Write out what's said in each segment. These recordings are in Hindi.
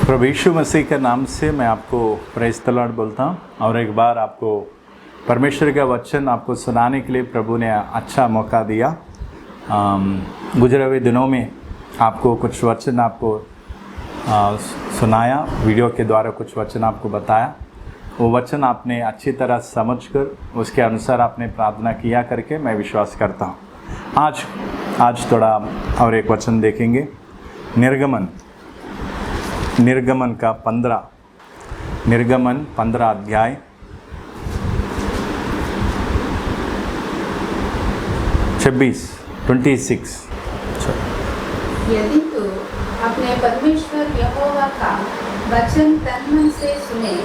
प्रभु यीशु मसीह के नाम से मैं आपको प्रेज़ द लॉर्ड बोलता हूँ और एक बार आपको परमेश्वर का वचन आपको सुनाने के लिए प्रभु ने अच्छा मौका दिया। गुजरे हुए दिनों में आपको कुछ वचन आपको सुनाया, वीडियो के द्वारा कुछ वचन आपको बताया। वो वचन आपने अच्छी तरह समझकर उसके अनुसार आपने प्रार्थना किया करके मैं विश्वास करता हूँ। आज थोड़ा और एक वचन देखेंगे, निर्गमन का 15 अध्याय 26। यदि तू अपने परमेश्वर यहोवा का वचन तन मन से सुने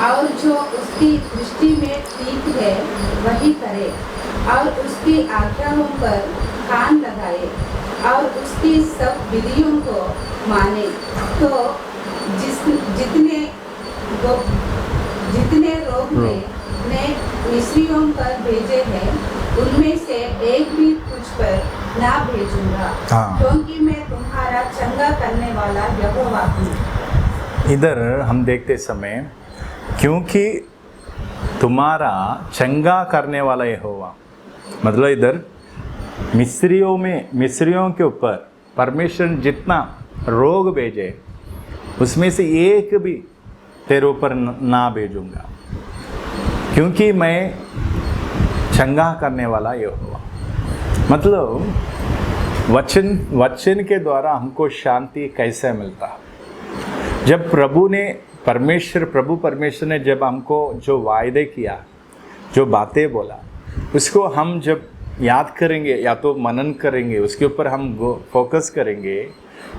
और जो उसकी दृष्टि में ठीक है वही करे और उसकी आज्ञाओं पर कान लगाए और उसकी सब विधियों को माने, तो जितने रोग ने मिस्रियों पर भेजे हैं उनमें से एक भी तुझ पर ना भेजूंगा, क्योंकि मैं तुम्हारा चंगा करने वाला यहोवा हूँ। इधर हम देखते समय क्योंकि तुम्हारा चंगा करने वाला यहोवा, मतलब इधर मिस्रियों के ऊपर परमेश्वर ने जितना रोग भेजे उसमें से एक भी तेरे ऊपर ना भेजूंगा, क्योंकि मैं चंगा करने वाला यहोवा। मतलब वचन के द्वारा हमको शांति कैसे मिलता? जब प्रभु परमेश्वर ने जब हमको जो वायदे किया, जो बातें बोला, उसको हम जब याद करेंगे या तो मनन करेंगे, उसके ऊपर हम फोकस करेंगे,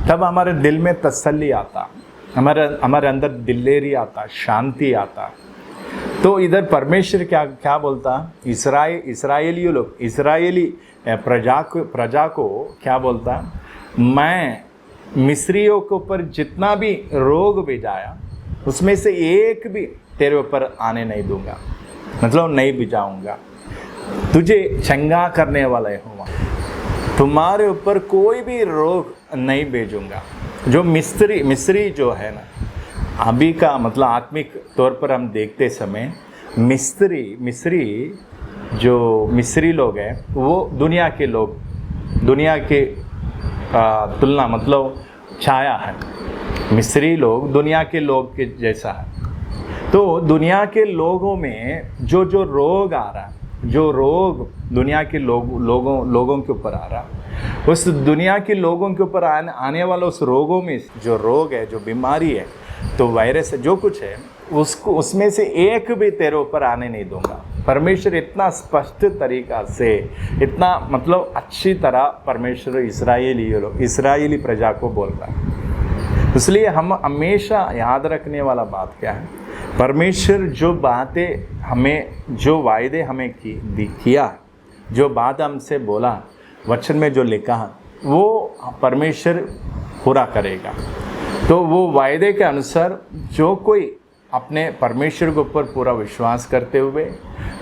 तब हमारे दिल में तसल्ली आता, हमारे अंदर दिलेरी आता, शांति आता। तो इधर परमेश्वर क्या बोलता? इस्राएली प्रजा को क्या बोलता? मैं मिस्रियों के ऊपर जितना भी रोग भेजाया उसमें से एक भी तेरे ऊपर आने नहीं दूंगा, मतलब नहीं भिजाऊंगा। तुझे चंगा करने वाला यहोवा, तुम्हारे ऊपर कोई भी रोग नहीं भेजूंगा। जो मिस्री जो है ना, अभी का मतलब आत्मिक तौर पर हम देखते समय मिस्री लोग हैं, वो दुनिया के तुलना मतलब छाया है। मिस्री लोग दुनिया के लोग के जैसा है। तो दुनिया के लोगों में जो रोग आ रहा है, जो रोग दुनिया के लोगों के ऊपर आ रहा, उस दुनिया के लोगों के ऊपर आने वाला उस रोगों में जो रोग है, जो बीमारी है, तो वायरस है, जो कुछ है, उसमें से एक भी तेरे ऊपर आने नहीं दूंगा। परमेश्वर इतना स्पष्ट तरीका से, इतना मतलब अच्छी तरह परमेश्वर इस्राएली प्रजा को बोल रहा है। इसलिए हम हमेशा याद रखने वाला बात क्या है? परमेश्वर जो बातें हमें, जो वायदे हमें किया, जो बात हमसे बोला, वचन में जो लिखा है, वो परमेश्वर पूरा करेगा। तो वो वायदे के अनुसार जो कोई अपने परमेश्वर के ऊपर पूरा विश्वास करते हुए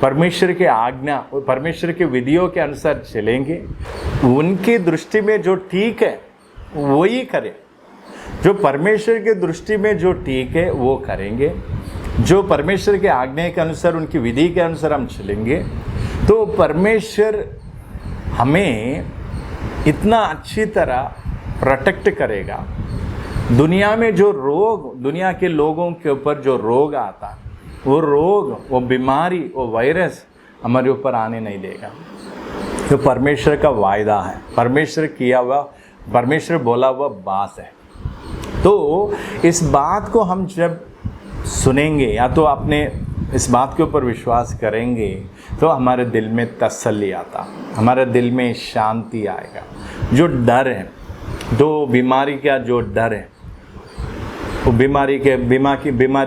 परमेश्वर के आज्ञा, परमेश्वर के विधियों के अनुसार चलेंगे, उनकी दृष्टि में जो ठीक है वही करें। जो परमेश्वर की दृष्टि में जो ठीक है वो करेंगे, जो परमेश्वर के आज्ञा के अनुसार, उनकी विधि के अनुसार हम चलेंगे, तो परमेश्वर हमें इतना अच्छी तरह प्रोटेक्ट करेगा। दुनिया में जो रोग, दुनिया के लोगों के ऊपर जो रोग आता, वो रोग, वो बीमारी, वो वायरस हमारे ऊपर आने नहीं देगा। तो परमेश्वर का वायदा है, परमेश्वर बोला हुआ बात है। तो इस बात को हम जब सुनेंगे या तो अपने इस बात के ऊपर विश्वास करेंगे, तो हमारे दिल में तसल्ली आता, हमारे दिल में शांति आएगा। जो डर है, जो बीमारी का जो डर है, वो बीमारी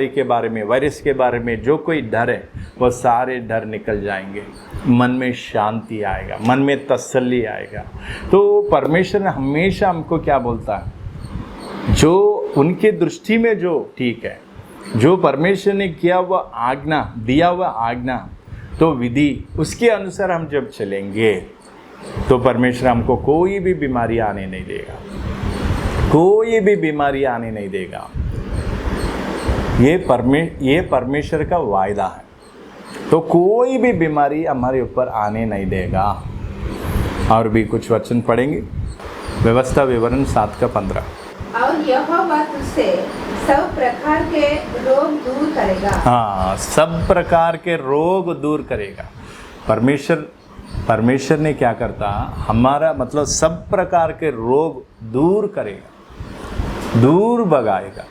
के बारे में, वायरस के बारे में जो कोई डर है, वो सारे डर निकल जाएंगे। मन में शांति आएगा, मन में तसल्ली आएगा। तो परमेश्वर हमेशा हमको क्या बोलता है? जो उनके दृष्टि में जो ठीक है, जो परमेश्वर ने दिया हुआ आज्ञा, तो विधि, उसके अनुसार हम जब चलेंगे, तो परमेश्वर हमको कोई भी बीमारी आने नहीं देगा, कोई भी बीमारी आने नहीं देगा। ये परमेश्वर का वायदा है। तो कोई भी बीमारी हमारे ऊपर आने नहीं देगा। और भी कुछ वचन पढ़ेंगे। व्यवस्था विवरण 7:15। और यहोवा तुझसे सब प्रकार के रोग दूर करेगा। हाँ, सब प्रकार के रोग दूर करेगा। परमेश्वर ने क्या करता, हमारा मतलब सब प्रकार के रोग दूर करेगा, दूर भगाएगा।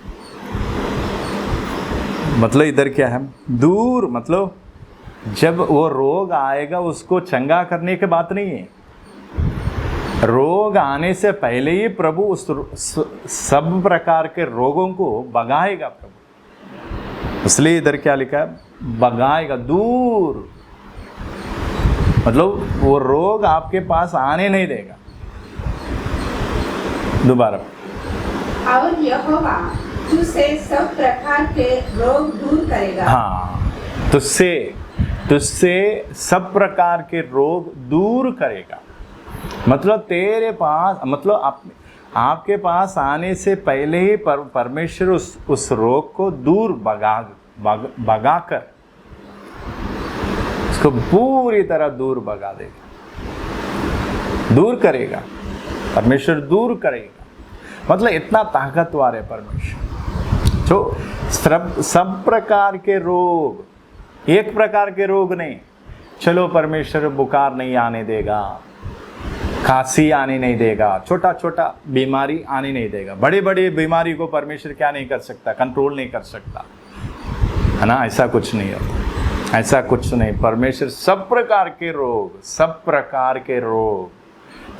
मतलब इधर क्या है, दूर मतलब जब वो रोग आएगा उसको चंगा करने की बात नहीं है। रोग आने से पहले ही प्रभु उस सब प्रकार के रोगों को भगाएगा प्रभु। इसलिए इधर क्या लिखा है, भगाएगा, दूर। मतलब वो रोग आपके पास आने नहीं देगा। दोबारा। और यहोवा तुझसे सब प्रकार के रोग दूर करेगा। हाँ, तुझसे सब प्रकार के रोग दूर करेगा। मतलब तेरे पास, मतलब आपके पास आने से पहले ही परमेश्वर उस रोग को दूर भगा कर उसको पूरी तरह दूर भगा देगा, दूर करेगा। परमेश्वर दूर करेगा। मतलब इतना ताकतवर है परमेश्वर। तो सब प्रकार के रोग, एक प्रकार के रोग नहीं। चलो परमेश्वर बुखार नहीं आने देगा, खांसी आने नहीं देगा, छोटा छोटा बीमारी आने नहीं देगा। बड़े बड़े बीमारी को परमेश्वर क्या नहीं कर सकता, कंट्रोल नहीं कर सकता, है ना। ऐसा कुछ नहीं होता, ऐसा कुछ नहीं। परमेश्वर सब प्रकार के रोग, सब प्रकार के रोग,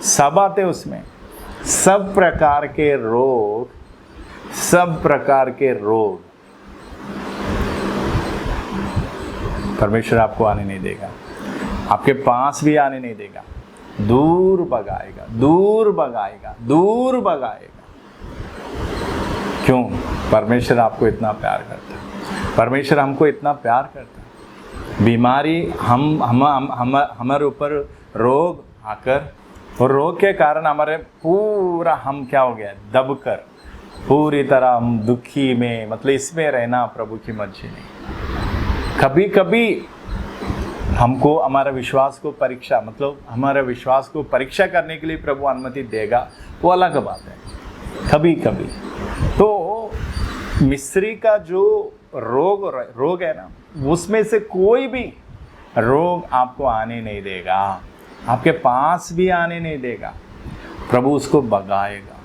सब आते उसमें, सब प्रकार के रोग, सब प्रकार के रोग परमेश्वर आपको आने नहीं देगा, आपके पास भी आने नहीं देगा। दूर भगाएगा, दूर भगाएगा, दूर भगाएगा। क्यों? परमेश्वर आपको इतना प्यार करता है। परमेश्वर हमको इतना प्यार करता है। बीमारी हमारे ऊपर रोग आकर, और रोग के कारण हमारे पूरा हम क्या हो गया, दबकर पूरी तरह हम दुखी में, मतलब इसमें रहना प्रभु की मर्जी नहीं। कभी कभी हमको हमारा विश्वास को परीक्षा, मतलब हमारा विश्वास को परीक्षा करने के लिए प्रभु अनुमति देगा, वो अलग बात है। कभी कभी तो मिस्री का जो रोग है ना, उसमें से कोई भी रोग आपको आने नहीं देगा, आपके पास भी आने नहीं देगा। प्रभु उसको भगाएगा,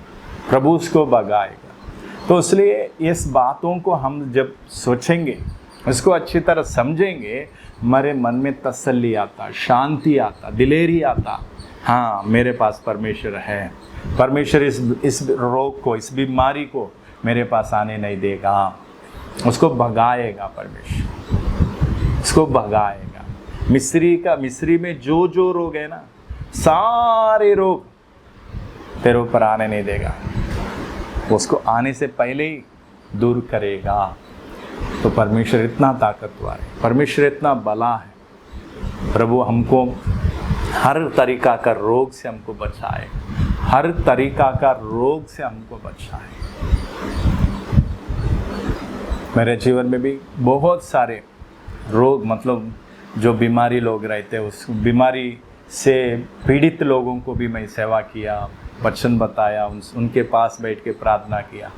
प्रभु उसको भगाएगा। तो इसलिए इस बातों को हम जब सोचेंगे, इसको अच्छी तरह समझेंगे, हमारे मन में तसल्ली आता, शांति आता, दिलेरी आता। हाँ, मेरे पास परमेश्वर है। परमेश्वर इस रोग को, इस बीमारी को मेरे पास आने नहीं देगा, उसको भगाएगा। परमेश्वर उसको भगाएगा। मिस्री में जो जो रोग है ना, सारे रोग तेरे ऊपर आने नहीं देगा, उसको आने से पहले ही दूर करेगा। तो परमेश्वर इतना ताकतवर है, परमेश्वर इतना बला है। प्रभु हमको हर तरीका का रोग से हमको बचाए, हर तरीका का रोग से हमको बचाए। मेरे जीवन में भी बहुत सारे रोग, मतलब जो बीमारी लोग रहते हैं, उस बीमारी से पीड़ित लोगों को भी मैं सेवा किया, वचन बताया, उनके पास बैठ के प्रार्थना किया।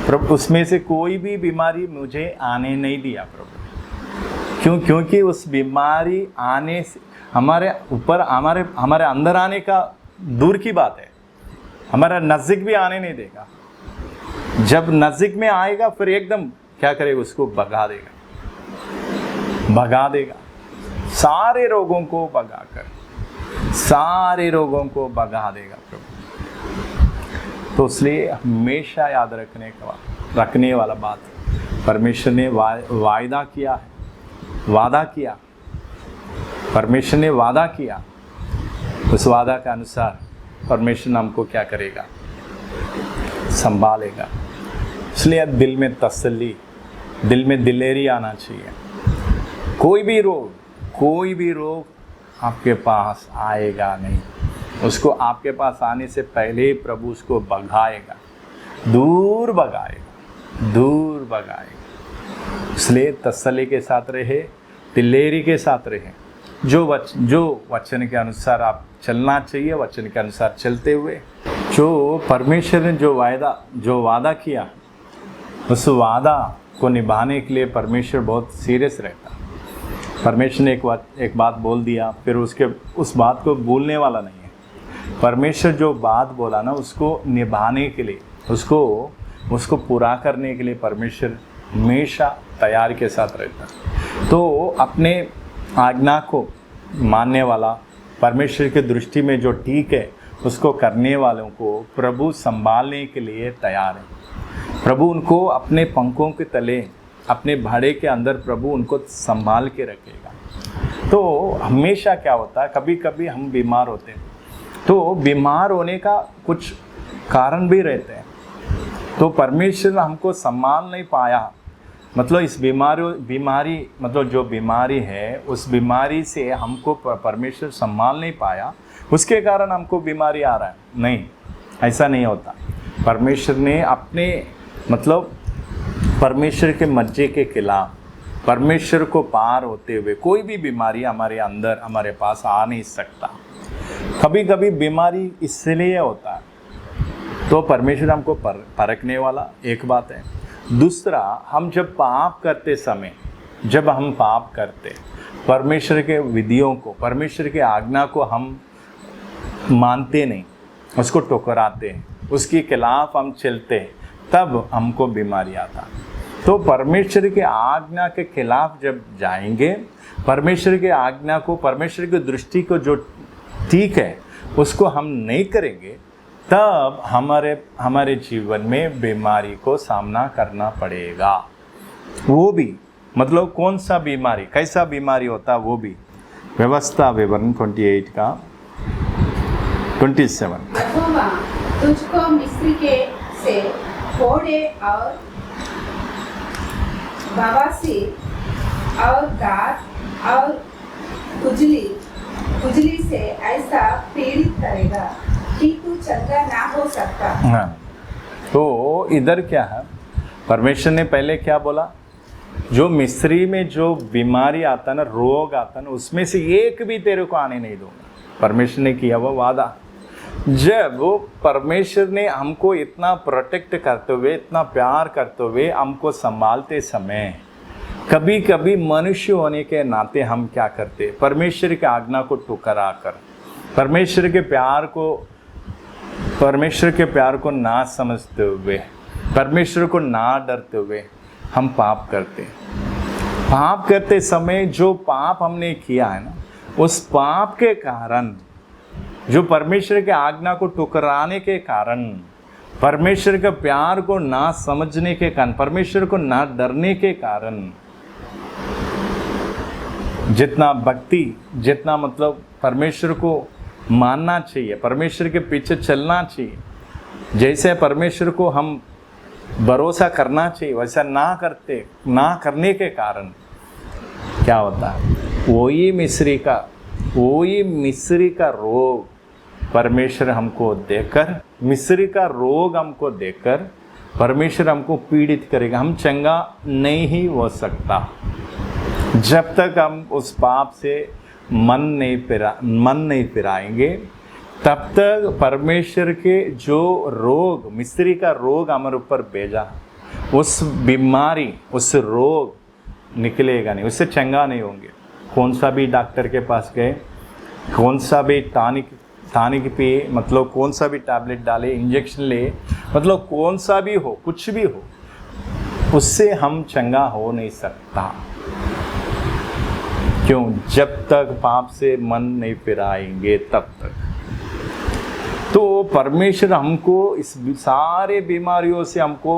प्रभु उसमें से कोई भी बीमारी मुझे आने नहीं दिया प्रभु। क्यों? क्योंकि उस बीमारी आने से हमारे ऊपर, हमारे अंदर आने का दूर की बात है, हमारा नज़दीक भी आने नहीं देगा। जब नज़दीक में आएगा फिर एकदम क्या करेगा, उसको भगा देगा, भगा देगा। सारे रोगों को भगाकर, सारे रोगों को भगा देगा प्रभु। तो इसलिए हमेशा याद रखने वाला बात, परमेश्वर ने वायदा किया है, वादा किया, परमेश्वर ने वादा किया। उस वादा के अनुसार परमेश्वर हमको क्या करेगा, संभालेगा। इसलिए दिल में तसल्ली, दिल में दिलेरी आना चाहिए। कोई भी रोग आपके पास आएगा नहीं, उसको आपके पास आने से पहले प्रभु उसको भगाएगा, दूर भगाएगा, दूर भगाएगा। इसलिए तसल्ली के साथ रहे, दिलेरी के साथ रहे। जो वचन के अनुसार आप चलना चाहिए, वचन के अनुसार चलते हुए जो परमेश्वर ने जो वादा किया, उस वादा को निभाने के लिए परमेश्वर बहुत सीरियस रहता। परमेश्वर ने एक बात बोल दिया, फिर उस बात को भूलने वाला नहीं है। परमेश्वर जो बात बोला ना, उसको निभाने के लिए, उसको पूरा करने के लिए परमेश्वर हमेशा तैयार के साथ रहता। तो अपने आज्ञा को मानने वाला, परमेश्वर की दृष्टि में जो ठीक है उसको करने वालों को प्रभु संभालने के लिए तैयार है। प्रभु उनको अपने पंखों के तले, अपने भाड़े के अंदर प्रभु उनको संभाल के रखेगा। तो हमेशा क्या होता है, कभी कभी हम बीमार होते हैं, तो बीमार होने का कुछ कारण भी रहते हैं। तो परमेश्वर हमको संभाल नहीं पाया, मतलब इस बीमारी मतलब जो बीमारी है, उस बीमारी से हमको परमेश्वर संभाल नहीं पाया, उसके कारण हमको बीमारी आ रहा है। नहीं, ऐसा नहीं होता। परमेश्वर ने अपने मतलब परमेश्वर के मर्जी के खिलाफ, परमेश्वर को पार होते हुए कोई भी बीमारी हमारे अंदर, हमारे पास आ नहीं सकता। कभी कभी बीमारी इसलिए होता है, तो परमेश्वर हमको परखने वाला एक बात है। दूसरा, हम जब पाप करते समय, जब हम पाप करते, परमेश्वर के विधियों को, परमेश्वर के आज्ञा को हम मानते नहीं, उसको ठुकराते हैं, उसके खिलाफ हम चलते हैं, तब हमको बीमारी आता। तो परमेश्वर के आज्ञा के खिलाफ जब जाएंगे, परमेश्वर के आज्ञा को, परमेश्वर की दृष्टि को जो ठीक है उसको हम नहीं करेंगे, तब हमारे जीवन में बीमारी को सामना करना पड़ेगा। वो भी मतलब कौन सा बीमारी, कैसा बीमारी होता, वो भी व्यवस्था विवरण 28 का 27। यहोवा तुझको मिस्र के से फोड़े और बवासीर और दांत और खुजली से ऐसा पीड़ित करेगा कि तू चंगा ना हो सकता। हाँ, तो इधर क्या है, परमेश्वर ने पहले क्या बोला, जो मिस्री में जो बीमारी आता ना, रोग आता ना, उसमें से एक भी तेरे को आने नहीं दूंगा। परमेश्वर ने किया वो वादा। जब वो परमेश्वर ने हमको इतना प्रोटेक्ट करते हुए, इतना प्यार करते हुए हमको संभालते समय, कभी कभी मनुष्य होने के नाते हम क्या करते, परमेश्वर की आज्ञा को ठुकरा कर, परमेश्वर के प्यार को ना समझते हुए, परमेश्वर को ना डरते हुए हम पाप करते। पाप करते समय जो पाप हमने किया है ना, उस पाप के कारण, जो परमेश्वर के आज्ञा को ठुकराने के कारण, परमेश्वर के प्यार को ना समझने के कारण, परमेश्वर को ना डरने के कारण, जितना भक्ति, जितना मतलब परमेश्वर को मानना चाहिए, परमेश्वर के पीछे चलना चाहिए, जैसे परमेश्वर को हम भरोसा करना चाहिए, वैसा ना करने के कारण क्या होता है, वही मिस्री का रोग परमेश्वर हमको देकर, मिस्री का रोग हमको देकर परमेश्वर हमको पीड़ित करेगा। हम चंगा नहीं हो सकता जब तक हम उस पाप से मन नहीं फिराएंगे, तब तक परमेश्वर के जो रोग, मिस्री का रोग हमारे ऊपर भेजा, उस बीमारी, उस रोग निकलेगा नहीं, उससे चंगा नहीं होंगे। कौन सा भी डॉक्टर के पास गए, कौन सा भी टॉनिक पिए, मतलब कौन सा भी टैबलेट डाले, इंजेक्शन ले, मतलब कौन सा भी हो, कुछ भी हो, उससे हम चंगा हो नहीं सकता। क्यों? जब तक पाप से मन नहीं फिराएंगे तब तक। तो परमेश्वर हमको इस सारे बीमारियों से हमको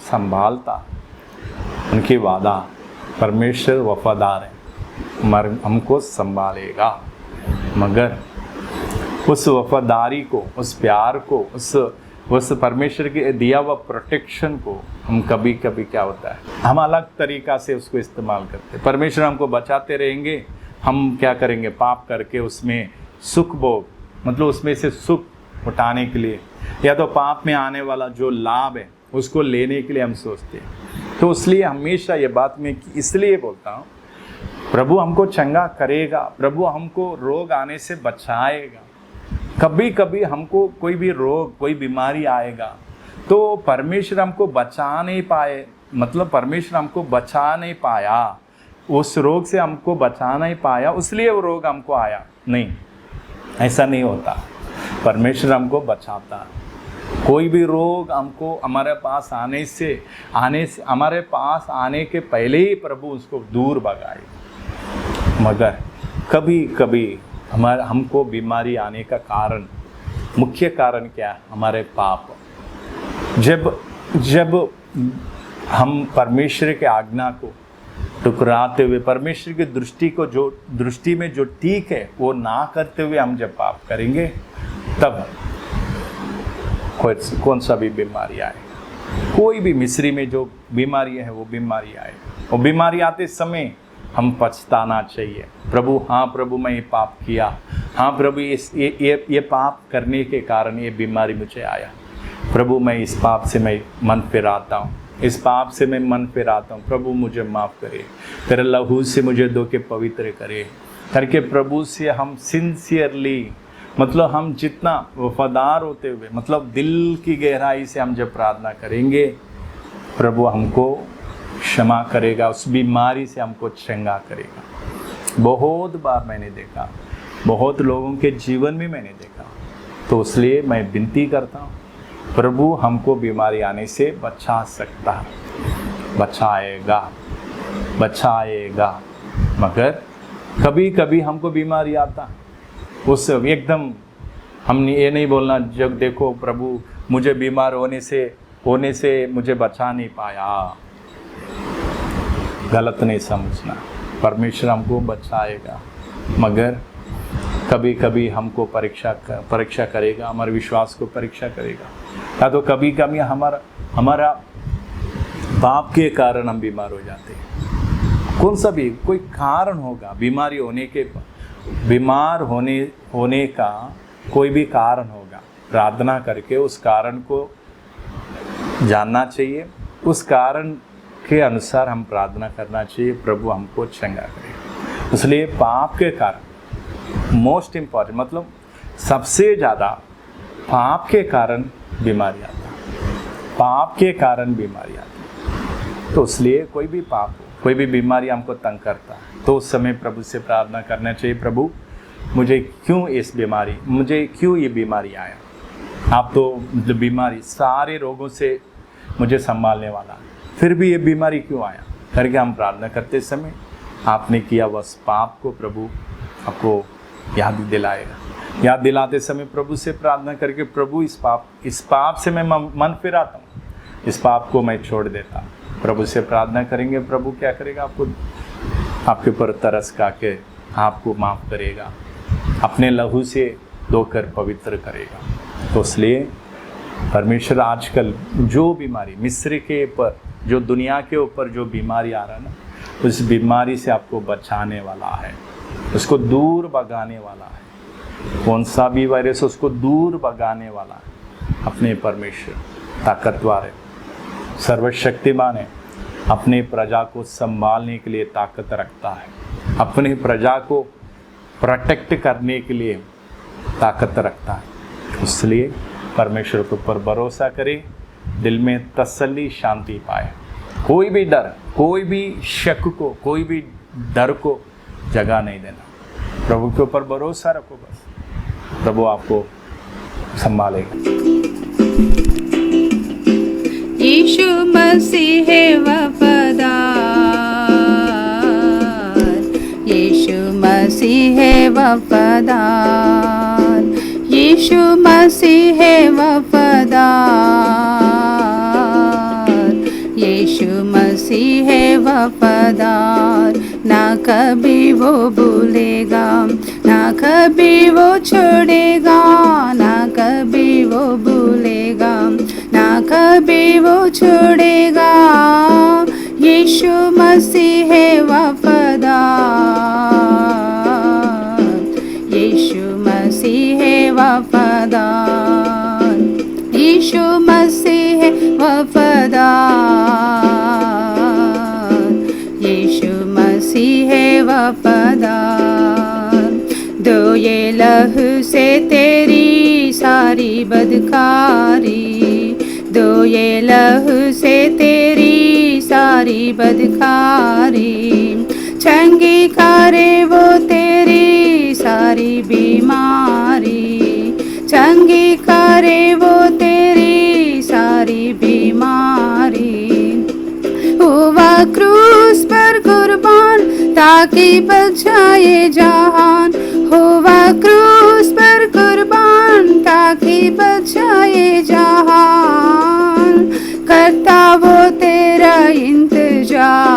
संभालता, उनकी वादा, परमेश्वर वफादार है, हमको संभालेगा। मगर उस वफादारी को, उस प्यार को, उस परमेश्वर के दिया हुआ प्रोटेक्शन को हम कभी कभी क्या होता है, हम अलग तरीक़ा से उसको इस्तेमाल करते हैं। परमेश्वर हमको बचाते रहेंगे, हम क्या करेंगे, पाप करके उसमें सुख भोग, मतलब उसमें से सुख उठाने के लिए, या तो पाप में आने वाला जो लाभ है उसको लेने के लिए हम सोचते हैं। तो इसलिए हमेशा ये बात मैं इसलिए बोलता हूँ, प्रभु हमको चंगा करेगा, प्रभु हमको रोग आने से बचाएगा। कभी कभी हमको कोई भी रोग, कोई बीमारी आएगा तो परमेश्वर हमको बचा नहीं पाए, मतलब परमेश्वर हमको बचा नहीं पाया, उस रोग से हमको बचा नहीं पाया इसलिए वो रोग हमको आया, नहीं, ऐसा नहीं होता। परमेश्वर हमको बचाता। कोई भी रोग हमको हमारे पास आने से हमारे पास आने के पहले ही प्रभु उसको दूर भगाए। मगर कभी कभी हमको बीमारी आने का कारण, मुख्य कारण क्या है? हमारे पाप। जब हम परमेश्वर के आज्ञा को टुकराते हुए, परमेश्वर की दृष्टि में जो ठीक है वो ना करते हुए हम जब पाप करेंगे, तब कौन सा भी बीमारी आए, कोई भी मिस्री में जो बीमारी है वो बीमारी आए, वो बीमारी आते समय हम पछताना चाहिए। प्रभु, हाँ प्रभु मैं ये पाप किया, हाँ प्रभु ये पाप करने के कारण ये बीमारी मुझे आया, प्रभु मैं इस पाप से मैं मन फिराता हूँ, इस पाप से मैं मन फिराता हूँ, प्रभु मुझे माफ़ करे, तेरे लहू से मुझे धो के पवित्र करे करके प्रभु से हम सिंसियरली, मतलब हम जितना वफादार होते हुए, मतलब दिल की गहराई से हम जब प्रार्थना करेंगे, प्रभु हमको क्षमा करेगा, उस बीमारी से हमको चंगा करेगा। बहुत बार मैंने देखा, बहुत लोगों के जीवन में मैंने देखा, तो इसलिए मैं विनती करता हूँ, प्रभु हमको बीमारी आने से बचा सकता है, बचाएगा। मगर कभी कभी हमको बीमारी आता, उस एकदम हमने ये नहीं बोलना जब देखो प्रभु मुझे बीमार होने से मुझे बचा नहीं पाया, गलत नहीं समझना। परमेश्वर हमको बचाएगा, मगर कभी कभी हमको परीक्षा करेगा, हमारे विश्वास को परीक्षा करेगा। या तो कभी कभी हमारा पाप के कारण हम बीमार हो जाते हैं। कौन सा भी कोई कारण होगा, बीमार होने का कोई भी कारण होगा, प्रार्थना करके उस कारण को जानना चाहिए, उस कारण के अनुसार हम प्रार्थना करना चाहिए, प्रभु हमको चंगा करे। इसलिए पाप के कारण मोस्ट इम्पॉर्टेंट, मतलब सबसे ज़्यादा पाप के कारण बीमारी आता है, पाप के कारण बीमारी आती है। तो इसलिए कोई भी पाप हो, कोई भी बीमारी हमको तंग करता है, तो उस समय प्रभु से प्रार्थना करना चाहिए, प्रभु मुझे क्यों ये बीमारी आया? आप तो बीमारी सारे रोगों से मुझे संभालने वाला है, फिर भी ये बीमारी क्यों आया करके हम प्रार्थना करते समय आपने किया बस पाप को प्रभु आपको याद दिलाएगा। याद दिलाते समय प्रभु से प्रार्थना करके, प्रभु इस पाप से मैं मन फिराता हूँ, इस पाप को मैं छोड़ देता हूँ। प्रभु से प्रार्थना करेंगे, प्रभु क्या करेगा? आपके ऊपर तरस खा के आपको माफ़ करेगा, अपने लहू से धोकर पवित्र करेगा। तो इसलिए परमेश्वर आजकल जो बीमारी मिस्र के ऊपर, जो दुनिया के ऊपर जो बीमारी आ रहा है ना, उस बीमारी से आपको बचाने वाला है, उसको दूर भगाने वाला है। कौन सा भी वायरस उसको दूर भगाने वाला है। अपने परमेश्वर ताकतवर है, सर्वशक्तिमान है, अपने प्रजा को संभालने के लिए ताकत रखता है, अपने प्रजा को प्रोटेक्ट करने के लिए ताकत रखता है। इसलिए परमेश्वर के ऊपर भरोसा करें, दिल में तसल्ली शांति पाए, कोई भी डर, कोई भी शक को, कोई भी डर को जगह नहीं देना। प्रभु के ऊपर भरोसा रखो, बस प्रभु आपको संभालेगा। यीशु मसीह है वफादार, यीशु मसीह है वफादार, यीशु मसीह है वफादार, यीशु मसीह है वफादार। ना कभी वो भूलेगा, ना कभी वो छोड़ेगा, ना कभी वो भूलेगा, ना कभी वो छोड़ेगा। यीशु मसीह है वफादार, यीशु मसीह है वफादार, यीशु मसीह है वफादार। वफादार। दो ये लहू से तेरी सारी बदकारी, दो ये लहू से तेरी सारी बदकारी। चंगी करे वो तेरी सारी बीमारी, चंगी करे वो तेरी सारी बीमारी। हुआ क्रूस पर कुर्बान ताकि बचाए जहान, हुआ क्रूस पर कुर्बान ताकि बचाए जहान। करता वो तेरा इंतजार,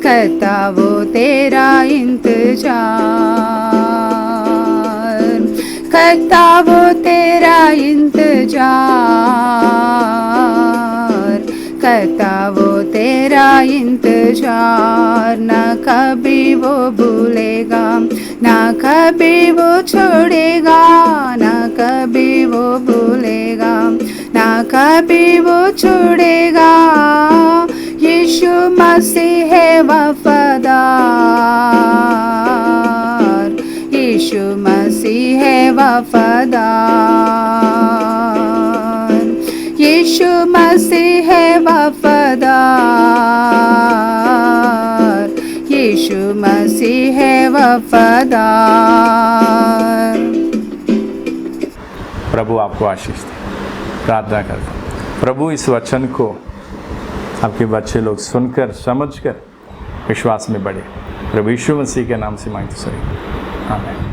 करता वो तेरा इंतजार, करता वो तेरा इंतजार, करता वो तेरा इंतजार। ना कभी वो भूलेगा, ना कभी वो छोड़ेगा, ना कभी वो भूलेगा, ना कभी वो छोड़ेगा। यीशु मसीह है वफादार, यीशु मसीह है वफादार, यीशु मसीह है वफादार, यीशु मसीह है वफादार। प्रभु आपको आशीष दे। प्रार्थना करता हूँ प्रभु इस वचन को आपके बच्चे लोग सुनकर समझकर विश्वास में बढ़े। प्रभु यीशु मसीह के नाम से मांगते सही, आमीन।